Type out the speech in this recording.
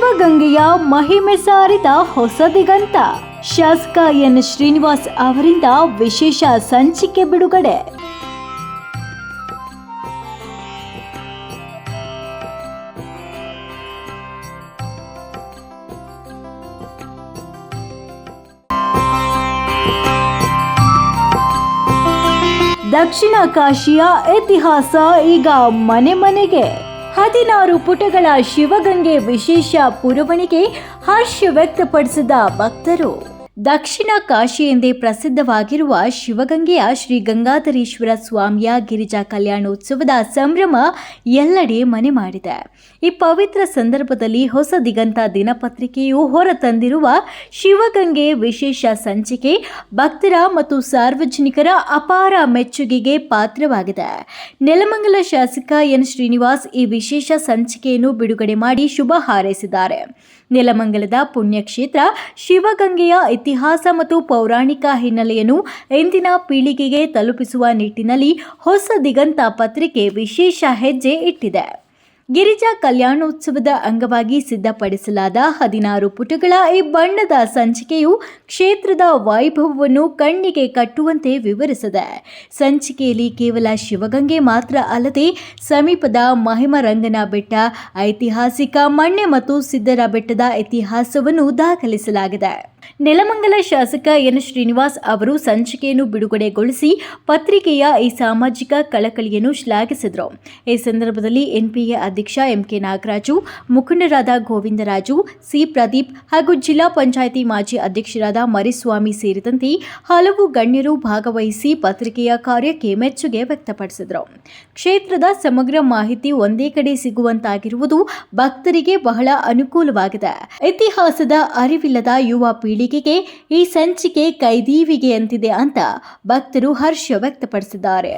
ಶಿವಗಂಗೆಯ ಮಹಿಮೆ ಸಾರಿದ ಹೊಸ ದಿಗಂತ. ಶಾಸಕ ಎನ್ ಶ್ರೀನಿವಾಸ್ ಅವರಿಂದ ವಿಶೇಷ ಸಂಚಿಕೆ ಬಿಡುಗಡೆ. ದಕ್ಷಿಣ ಕಾಶಿಯ ಇತಿಹಾಸ ಈಗ ಮನೆ ಮನೆಗೆ. 16 ಪುಟಗಳ ಶಿವಗಂಗೆ ವಿಶೇಷ ಪುರವಣಿಗೆ ಹರ್ಷ ವ್ಯಕ್ತಪಡಿಸಿದ ಭಕ್ತರು. ದಕ್ಷಿಣ ಕಾಶಿ ಎಂದೇ ಪ್ರಸಿದ್ಧವಾಗಿರುವ ಶಿವಗಂಗೆಯ ಶ್ರೀ ಗಂಗಾಧರೇಶ್ವರ ಸ್ವಾಮಿಯ ಗಿರಿಜಾ ಕಲ್ಯಾಣೋತ್ಸವದ ಸಂಭ್ರಮ ಎಲ್ಲೆಡೆ ಮನೆ ಮಾಡಿದೆ. ಈ ಪವಿತ್ರ ಸಂದರ್ಭದಲ್ಲಿ ಹೊಸ ದಿಗಂತ ದಿನಪತ್ರಿಕೆಯು ಹೊರತಂದಿರುವ ಶಿವಗಂಗೆ ವಿಶೇಷ ಸಂಚಿಕೆ ಭಕ್ತರ ಮತ್ತು ಸಾರ್ವಜನಿಕರ ಅಪಾರ ಮೆಚ್ಚುಗೆಗೆ ಪಾತ್ರವಾಗಿದೆ. ನೆಲಮಂಗಲ ಶಾಸಕ ಎನ್ ಶ್ರೀನಿವಾಸ್ ಈ ವಿಶೇಷ ಸಂಚಿಕೆಯನ್ನು ಬಿಡುಗಡೆ ಮಾಡಿ ಶುಭ ಹಾರೈಸಿದ್ದಾರೆ. ನೆಲಮಂಗಲದ ಪುಣ್ಯಕ್ಷೇತ್ರ ಶಿವಗಂಗೆಯ ಇತಿಹಾಸ ಮತ್ತು ಪೌರಾಣಿಕ ಹಿನ್ನೆಲೆಯನ್ನು ಇಂದಿನ ಪೀಳಿಗೆಗೆ ತಲುಪಿಸುವ ನಿಟ್ಟಿನಲ್ಲಿ ಹೊಸ ದಿಗಂತ ಪತ್ರಿಕೆ ವಿಶೇಷ ಹೆಜ್ಜೆ ಇಟ್ಟಿದೆ. ಗಿರಿಜಾ ಕಲ್ಯಾಣೋತ್ಸವದ ಅಂಗವಾಗಿ ಸಿದ್ಧಪಡಿಸಲಾದ 16 ಪುಟಗಳ ಈ ಬಣ್ಣದ ಸಂಚಿಕೆಯು ಕ್ಷೇತ್ರದ ವೈಭವವನ್ನು ಕಣ್ಣಿಗೆ ಕಟ್ಟುವಂತೆ ವಿವರಿಸಿದೆ. ಸಂಚಿಕೆಯಲ್ಲಿ ಕೇವಲ ಶಿವಗಂಗೆ ಮಾತ್ರ ಅಲ್ಲದೆ ಸಮೀಪದ ಮಹಿಮರಂಗನ ಬೆಟ್ಟ, ಐತಿಹಾಸಿಕ ಮಣ್ಣೆ ಮತ್ತು ಸಿದ್ದರ ಬೆಟ್ಟದ ಇತಿಹಾಸವನ್ನು ದಾಖಲಿಸಲಾಗಿದೆ. ನೆಲಮಂಗಲ ಶಾಸಕ ಎನ್ ಶ್ರೀನಿವಾಸ್ ಅವರು ಸಂಚಿಕೆಯನ್ನು ಬಿಡುಗಡೆಗೊಳಿಸಿ ಪತ್ರಿಕೆಯ ಈ ಸಾಮಾಜಿಕ ಕಳಕಳಿಯನ್ನು ಶ್ಲಾಘಿಸಿದರು. ಈ ಸಂದರ್ಭದಲ್ಲಿ ಎನ್ಪಿಎ ಅಧ್ಯಕ್ಷ ಎಂಕೆ ನಾಗರಾಜು, ಮುಖಂಡರಾದ ಗೋವಿಂದರಾಜು, ಸಿ ಪ್ರದೀಪ್ ಹಾಗೂ ಜಿಲ್ಲಾ ಪಂಚಾಯಿತಿ ಮಾಜಿ ಅಧ್ಯಕ್ಷರಾದ ಮರಿಸ್ವಾಮಿ ಸೇರಿದಂತೆ ಹಲವು ಗಣ್ಯರು ಭಾಗವಹಿಸಿ ಪತ್ರಿಕೆಯ ಕಾರ್ಯಕ್ಕೆ ಮೆಚ್ಚುಗೆ ವ್ಯಕ್ತಪಡಿಸಿದರು. ಕ್ಷೇತ್ರದ ಸಮಗ್ರ ಮಾಹಿತಿ ಒಂದೇ ಕಡೆ ಸಿಗುವಂತಾಗಿರುವುದು ಭಕ್ತರಿಗೆ ಬಹಳ ಅನುಕೂಲವಾಗಿದೆ. ಇತಿಹಾಸದ ಅರಿವಿಲ್ಲದ ಯುವ ಪೀಳಿಗೆಗೆ ಈ ಸಂಚಿಕೆ ಕೈದೀವಿಗೆಯಂತಿದೆ ಅಂತ ಭಕ್ತರು ಹರ್ಷ ವ್ಯಕ್ತಪಡಿಸಿದ್ದಾರೆ.